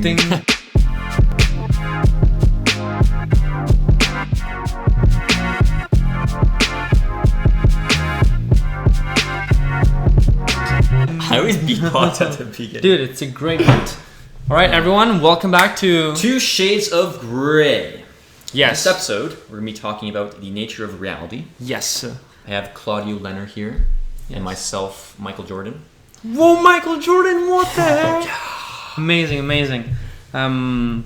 Ding. I always beatbox at the beginning. Dude, it's a great beat. All right, everyone, welcome back to... 2 Shades of Grey. Yes. This episode, we're going to be talking about the nature of reality. Yes. I have Claudio Lenner here, and myself, Michael Jordan. Whoa, Michael Jordan, what the heck? Amazing. So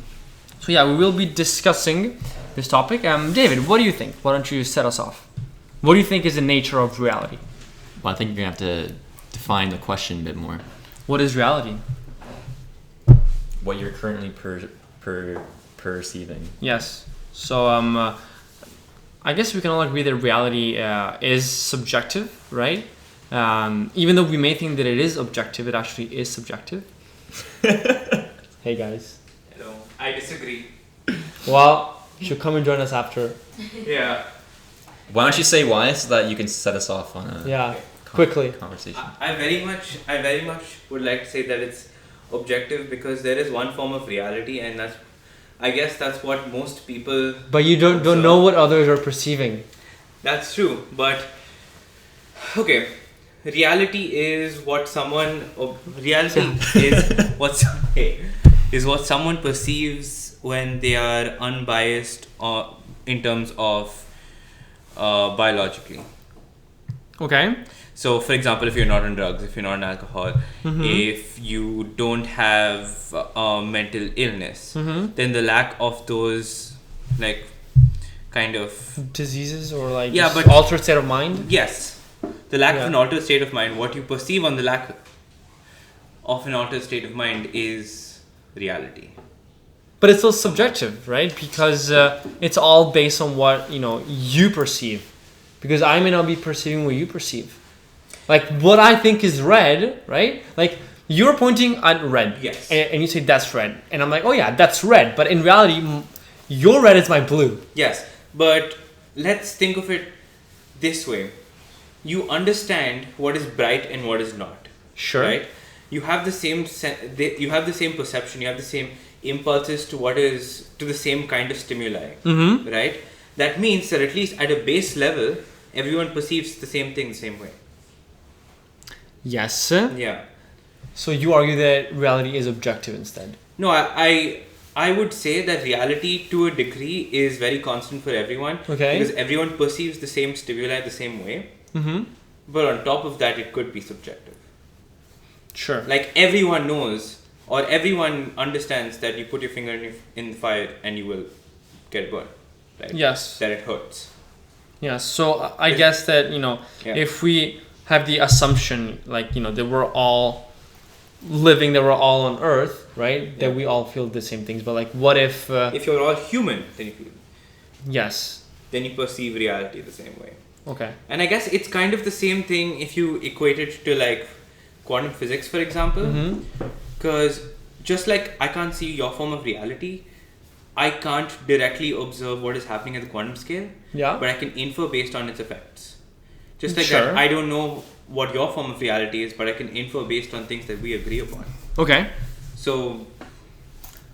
yeah, we will be discussing this topic. David, what do you think? Why don't you set us off? What do you think is the nature of reality? Well, I think you're going to have to define the question a bit more. What is reality? What you're currently perceiving. Yes. So I guess we can all agree that reality is subjective, right? Even though we may think that it is objective, it actually is subjective. Hey guys. Hello. I disagree. Well, you should come and join us after. Yeah. Why don't you say why so that you can set us off on a Yeah, quickly. conversation? I very much would like to say that it's objective because there is one form of reality, and I guess that's what most people. But you don't know what others are perceiving. That's true, but okay. Reality is what someone. Reality is what someone perceives when they are unbiased in terms of biologically. Okay. So, for example, if you're not on drugs, if you're not on alcohol, if you don't have mental illness, then the lack of those, like, kind of... Diseases or like Yeah, but- altered state of mind? Yes. The lack Yeah. of an altered state of mind, what you perceive on the lack of an altered state of mind is reality. But it's still subjective, right? Because it's all based on what, you perceive. Because I may not be perceiving what you perceive. Like, what I think is red, right? Like, you're pointing at red. Yes. And you say, that's red. And I'm like, oh yeah, that's red. But in reality, your red is my blue. Yes, but let's think of it this way. You understand what is bright and what is not. Sure. Right? You have the same you have the same perception, you have the same impulses to the same kind of stimuli. Mm-hmm. Right? That means that at least at a base level, everyone perceives the same thing the same way. Yes. Yeah. So you argue that reality is objective instead. No, I would say that reality to a degree is very constant for everyone. Okay. Because everyone perceives the same stimuli the same way. Mm-hmm. But on top of that, it could be subjective. Sure. Like everyone knows or everyone understands that you put your finger in the fire and you will get burned. Right? Yes. That it hurts. Yeah, so I guess that, if we have the assumption, like, that we're all living, that we're all on Earth, right? That we all feel the same things. But, like, what if... If you're all human, yes. then you perceive reality the same way. Okay. And I guess it's kind of the same thing if you equate it to, like, quantum physics, for example. Because just like I can't see your form of reality, I can't directly observe what is happening at the quantum scale. Yeah. But I can infer based on its effects. Just like Sure. that, I don't know what your form of reality is, but I can infer based on things that we agree upon. Okay. So,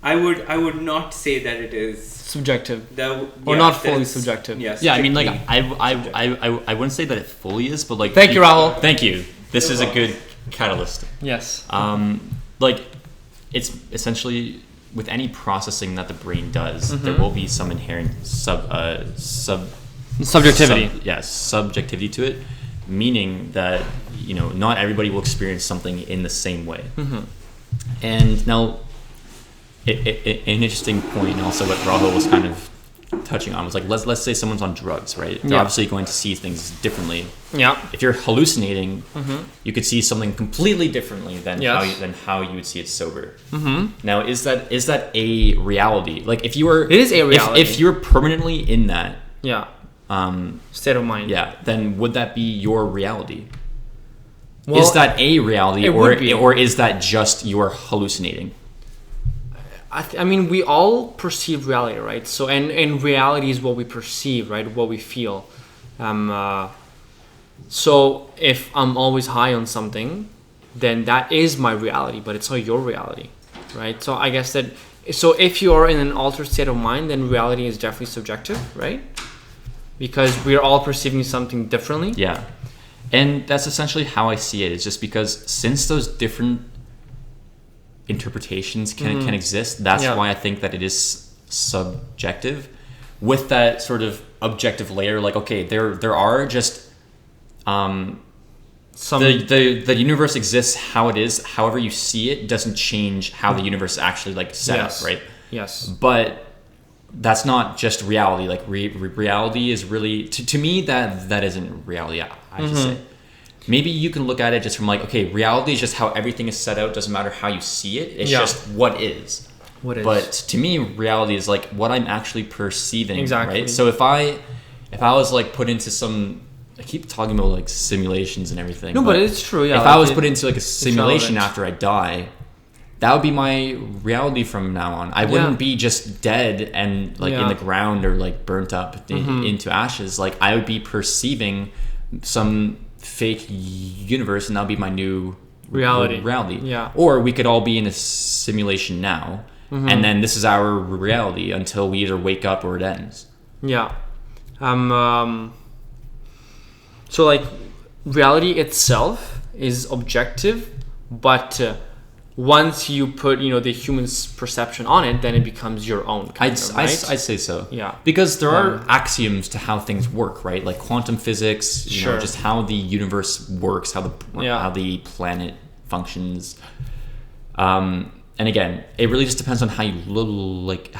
I would not say that it is Subjective. Or yeah, not that fully it's- subjective. Yeah, Yeah, I mean, like, strictly I wouldn't say that it fully is, but like... Thank you, Rahul. Thank you. This You're is a welcome. good catalyst. Yes. Like, it's essentially with any processing that the brain does, there will be some inherent Subjectivity. subjectivity to it, meaning that not everybody will experience something in the same way. And now, an interesting point, also what Rahul was kind of touching on, was like, let's say someone's on drugs, right? They're Yeah. obviously going to see things differently. Yeah. If you're hallucinating, you could see something completely differently than Yes. how you would see it sober. Now, is that a reality? Like, if you were, It is a reality. If you're permanently in that, Yeah. State of mind. yeah, then would that be your reality? Well, Is that a reality, it would be. or is that just you're hallucinating? I mean, we all perceive reality, right? So, and reality is what we perceive, right? What we feel. So, if I'm always high on something, then that is my reality, but it's not your reality. right? So I guess that, so if you are in an altered state of mind, then reality is definitely subjective, right? Because we are all perceiving something differently. Yeah. And that's essentially how I see it. It's just because since those different interpretations can exist, that's why I think that it is subjective. With that sort of objective layer, like, okay, there are just the universe exists how it is. However you see it doesn't change how the universe is actually like set up, right? Yes. But that's not just reality. Like reality is really to me that isn't reality. I should say. Maybe you can look at it just from like, okay, reality is just how everything is set out. Doesn't matter how you see it. It's just what is. What is. But to me, reality is like what I'm actually perceiving. Exactly. Right. So if I was like put into some, I keep talking about like simulations and everything. No, but it's true. Yeah. If I was put into like a simulation after I die, that would be my reality from now on. I wouldn't be just dead and like in the ground or like burnt up into ashes. Like I would be perceiving some fake universe, and that'll be my new reality. Yeah. Or we could all be in a simulation now, and then this is our reality until we either wake up or it ends. Yeah. So like reality itself is objective, but once you put the human's perception on it, then it becomes your own. I'd say so. Yeah. Because there are axioms to how things work, right? Like quantum physics, you know, just how the universe works, how the planet functions. And again, it really just depends on how you look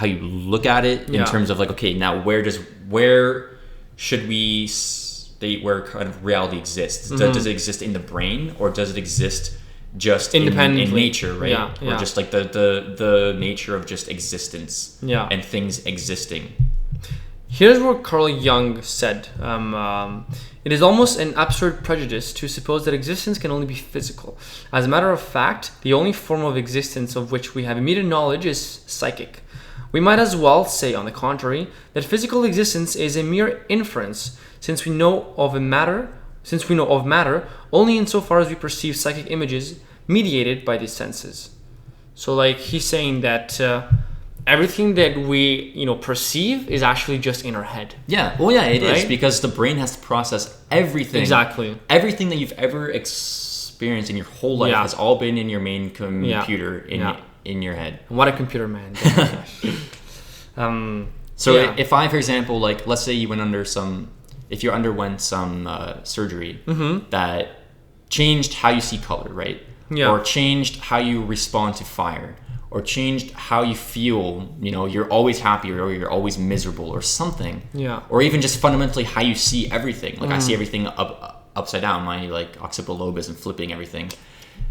at it in terms of like, okay, now where should we state where kind of reality exists? Does it exist in the brain, or does it exist just independently in nature, right? Or just like the nature of just existence and things existing. Here's what Carl Jung said. It is almost an absurd prejudice to suppose that existence can only be physical. As a matter of fact, the only form of existence of which we have immediate knowledge is psychic. We might as well say, on the contrary, that physical existence is a mere inference, since we know of matter only insofar as we perceive psychic images mediated by these senses. So like he's saying that everything that we perceive is actually just in our head. Yeah, well, yeah, it is, because the brain has to process everything. Exactly. Everything that you've ever experienced in your whole life has all been in your main computer in your head. What a computer, man. If I, for example, like let's say you if you underwent some surgery that changed how you see color, right? Yeah. Or changed how you respond to fire, or changed how you feel, you're always happy or you're always miserable or something. Yeah. Or even just fundamentally how you see everything. Like I see everything upside down. My like occipital lobe isn't flipping everything.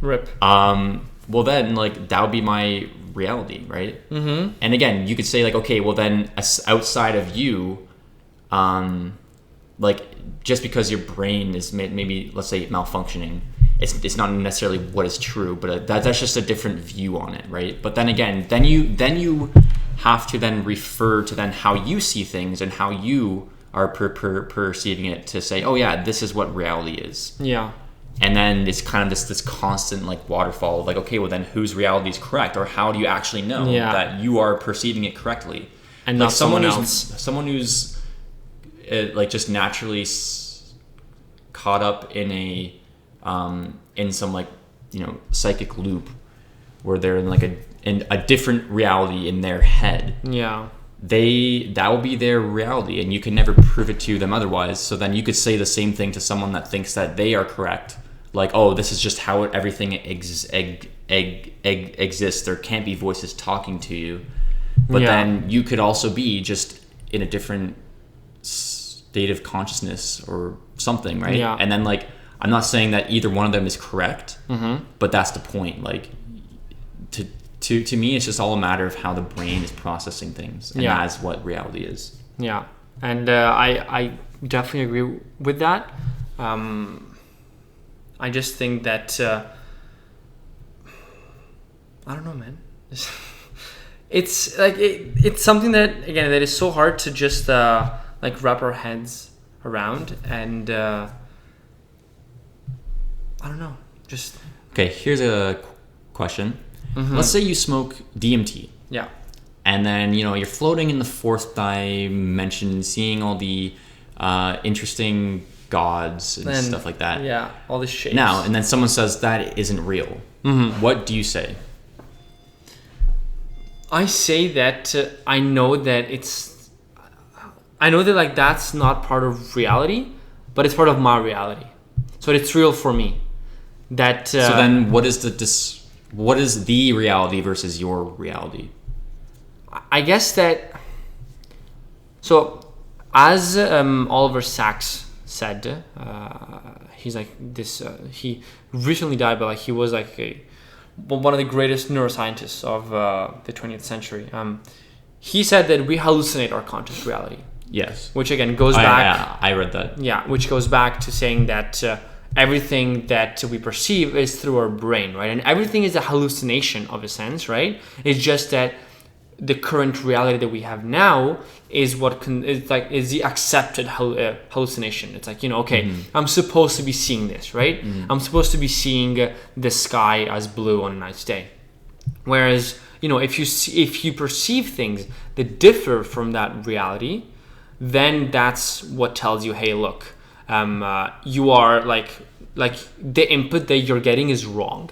Rip. Well then like that would be my reality, right? And again, you could say like, okay, well then outside of you, like just because your brain is maybe, let's say, malfunctioning, it's not necessarily what is true, but that's just a different view on it, right? But then again, then you have to then refer to then how you see things and how you are perceiving it to say, oh yeah, this is what reality is. Yeah. And then it's kind of this constant like waterfall of like, okay, well then whose reality is correct, or how do you actually know that you are perceiving it correctly? And like not someone else. Someone who's like just naturally caught up in in some like psychic loop where they're in like a different reality in their head. Yeah. That will be their reality, and you can never prove it to them otherwise. So then you could say the same thing to someone that thinks that they are correct, like, oh, this is just how everything exists. There can't be voices talking to you, but then you could also be just in a different state of consciousness or something, right? Yeah. And then like, I'm not saying that either one of them is correct, but that's the point. Like, to me, it's just all a matter of how the brain is processing things, and that's what reality is. Yeah, and I definitely agree with that. I just think that I don't know, man. It's like it's something that that is so hard to just like wrap our heads around, and I don't know. Just okay. Here's a question. Let's say you smoke DMT. Yeah. And then, you're floating in the fourth dimension, seeing all the interesting gods and stuff like that. Yeah, all the shapes. Now, and then someone says that isn't real. What do you say? I say that I know that like that's not part of reality, but it's part of my reality. So it's real for me. That. So then, what is the reality versus your reality? I guess that. So, as Oliver Sacks said, he's like this. He recently died, but like he was like one of the greatest neuroscientists of the 20th century. He said that we hallucinate our conscious reality. Yes. Which again goes back. Yeah, I read that. Yeah, which goes back to saying that everything that we perceive is through our brain, right? And everything is a hallucination of a sense, right? It's just that the current reality that we have now is is the accepted hallucination. It's like, okay, I'm supposed to be seeing this, right? I'm supposed to be seeing the sky as blue on a nice day. Whereas, if you perceive things that differ from that reality, then that's what tells you, hey, look, you are like the input that you're getting is wrong,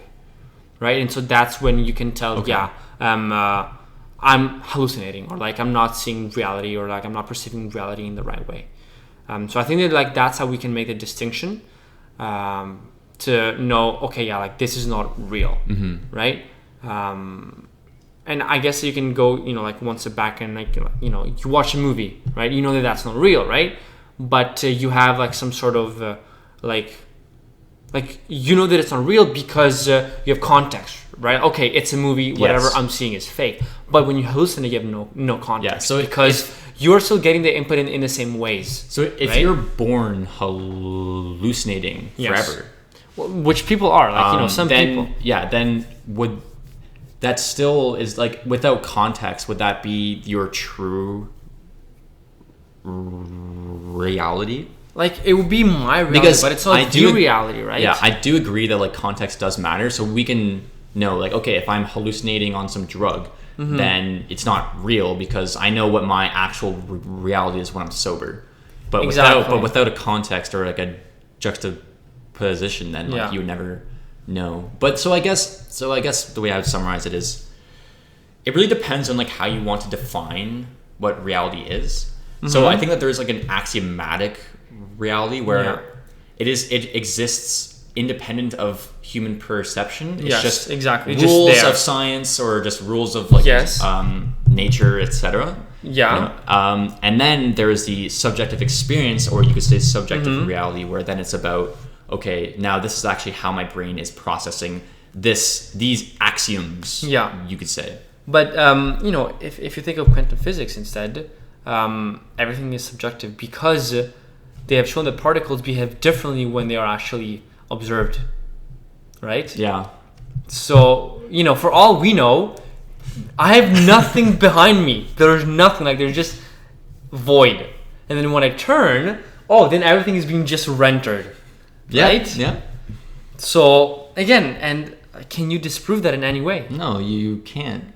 right? And so that's when you can tell, okay. I'm hallucinating, or like I'm not seeing reality, or like I'm not perceiving reality in the right way. So I think that like that's how we can make the distinction to know, okay, yeah, like this is not real, right? And I guess you can go, like one step back and like, you watch a movie, right? You know that that's not real, right? But you have like some sort of like you know that it's not real because you have context, right? Okay, it's a movie, whatever I'm seeing is fake. But when you hallucinate, you have no context. Yeah, so because you're still getting the input in the same ways. So if you're born hallucinating forever, which people are, like some people. Yeah, then would that still is like without context? Would that be your true reality? Like it would be my reality, but it's not the reality, right? Yeah, I do agree that like context does matter. So we can know, like, okay, if I'm hallucinating on some drug, then it's not real because I know what my actual reality is when I'm sober. But without a context or like a juxtaposition, then like you would never know. But so I guess the way I would summarize it is, it really depends on like how you want to define what reality is. So I think that there's like an axiomatic reality where it exists independent of human perception. It's just exactly rules of science or just rules of like nature, etc. And then there is the subjective experience, or you could say subjective reality, where then it's about, okay, now this is actually how my brain is processing these axioms. You could say. But if you think of quantum physics instead, everything is subjective because they have shown that particles behave differently when they are actually observed, right? Yeah. So, for all we know, I have nothing behind me. There's nothing, like there's just void. And then when I turn, then everything is being just rendered, right? Yeah. So, again, and can you disprove that in any way? No, you can't.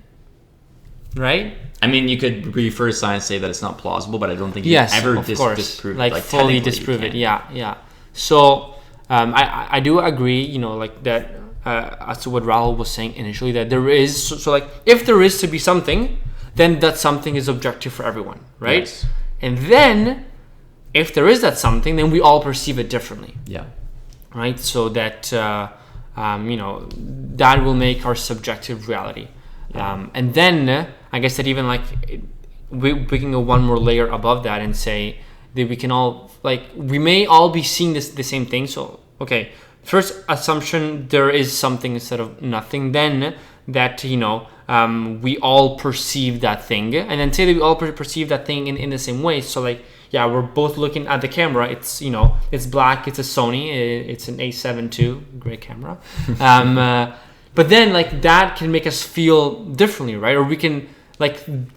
Right? I mean, you could refer to science, say that it's not plausible, but I don't think you ever disprove it. Like fully disprove it. Yeah. So I do agree, like that as to what Rahul was saying initially, that there is so like if there is to be something, then that something is objective for everyone, right? Yes. And then if there is that something, then we all perceive it differently. Yeah. Right. So that that will make our subjective reality. And then I guess that even like we can go one more layer above that and say that we can all we may all be seeing the same thing. So okay, first assumption, there is something instead of nothing. Then that we all perceive that thing, and then say that we all perceive that thing in the same way. So we're both looking at the camera. It's it's black. It's a Sony. It's an A7 II, great camera. But then that can make us feel differently, right? Or we can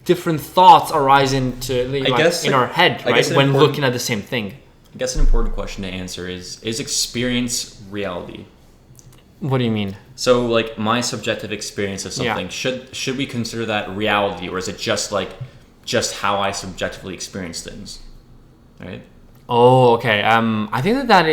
different thoughts arise into in our head, right? When looking at the same thing. I guess an important question to answer is experience reality? What do you mean? So like my subjective experience of Yeah. something, should we consider that reality, or is it just how I subjectively experience things, right? Oh, okay. I think that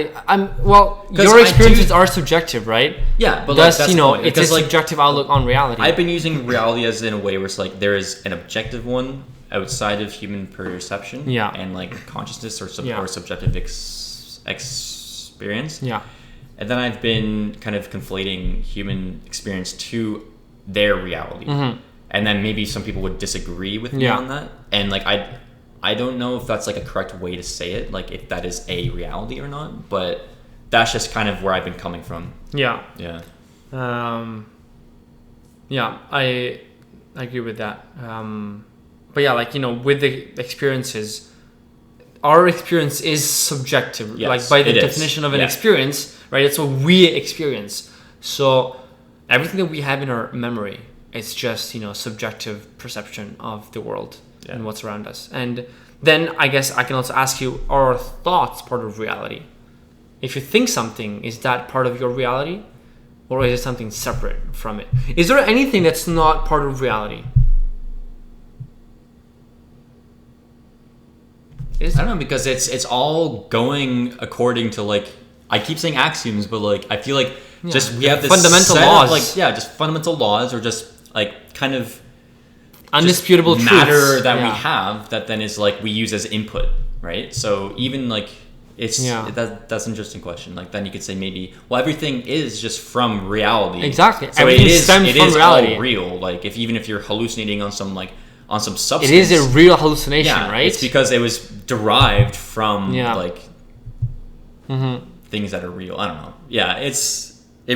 well, 'Cause your I experiences do- are subjective, right? Yeah, but Thus, that's you the know, point, it's a because, like, subjective outlook on reality. I've been using reality as in a way where it's like there is an objective one outside of human perception, Yeah. and like consciousness or Yeah. or subjective experience. Yeah. And then I've been kind of conflating human experience to their reality. And then maybe some people would disagree with me Yeah. on that. And like I don't know if that's like a correct way to say it, like if that is a reality or not, but that's just kind of where I've been coming from. Yeah. Yeah. Yeah, I agree with that. But yeah, like, you know, with the experiences, our experience is subjective. Yes, like by the it is. definition of an Yeah. experience, right? It's what we experience. So everything that we have in our memory, it's just, you know, subjective perception of the world and what's around us. And then I guess I can also ask you, are thoughts part of reality? If you think something, is that part of your reality? Or is it something separate from it? Is there anything that's not part of reality? I don't know, because it's all going according to, like, I keep saying axioms, but like I feel like just we have this Fundamental set of, laws. like, yeah, just fundamental laws, or just like kind of Undisputable just truths. matter that we Yeah. have that then is like we use as input, right? So even like it's Yeah. that's an interesting question. Like then you could say maybe, well, everything is just from reality. Exactly. So Everything it is stems from reality. all real. Like even if you're hallucinating on some substance, It is a real hallucination, yeah, right? it's because it was derived from Yeah. like things that are real. I don't know. Yeah, it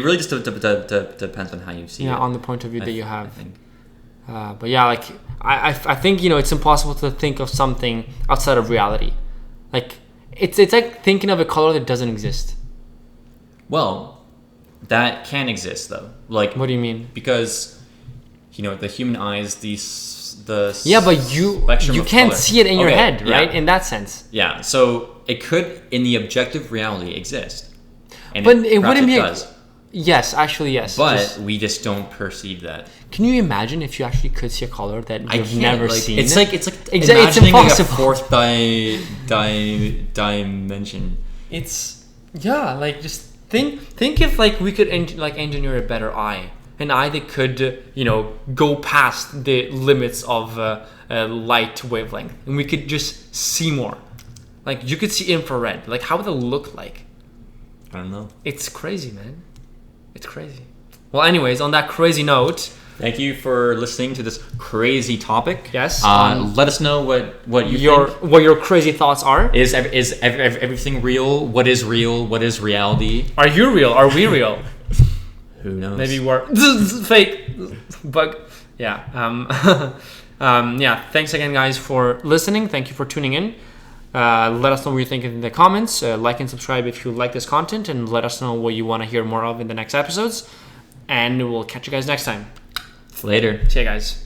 really just depends on how you see it. on the point of view that you I have. think. But yeah, like I think, you know, it's impossible to think of something outside of reality. Like it's like thinking of a color that doesn't exist. Well, that can exist though. Like What do you mean? because you know the human eye is the Yeah, but you spectrum of can't color. see it in your Okay, head, yeah. right? In that sense. Yeah, so it could in the objective reality exist, and But it perhaps wouldn't be. does. Yes, actually, yes. But Just- we just don't perceive that. can you imagine if you actually could see a color that I you've can't, never like, seen? It's like It's imagining like a impossible. fourth dimension. It's like just think if like we could engineer a better eye, an eye that could you know, go past the limits of light wavelength, and we could just see more. Like you could see infrared. Like how would it look like? I don't know. It's crazy, man. It's crazy. Well, anyways, on that crazy note, Thank you for listening to this crazy topic. Yes, Let us know what you think. what your crazy thoughts are. Is everything real? What is real? What is reality? Are you real? Are we real? Who knows? Maybe we're fake bug. Yeah. Yeah. Thanks again, guys, for listening. Thank you for tuning in. Let us know what you think in the comments. Like and subscribe if you like this content, and let us know what you want to hear more of in the next episodes. And we'll catch you guys next time. Later. See you guys.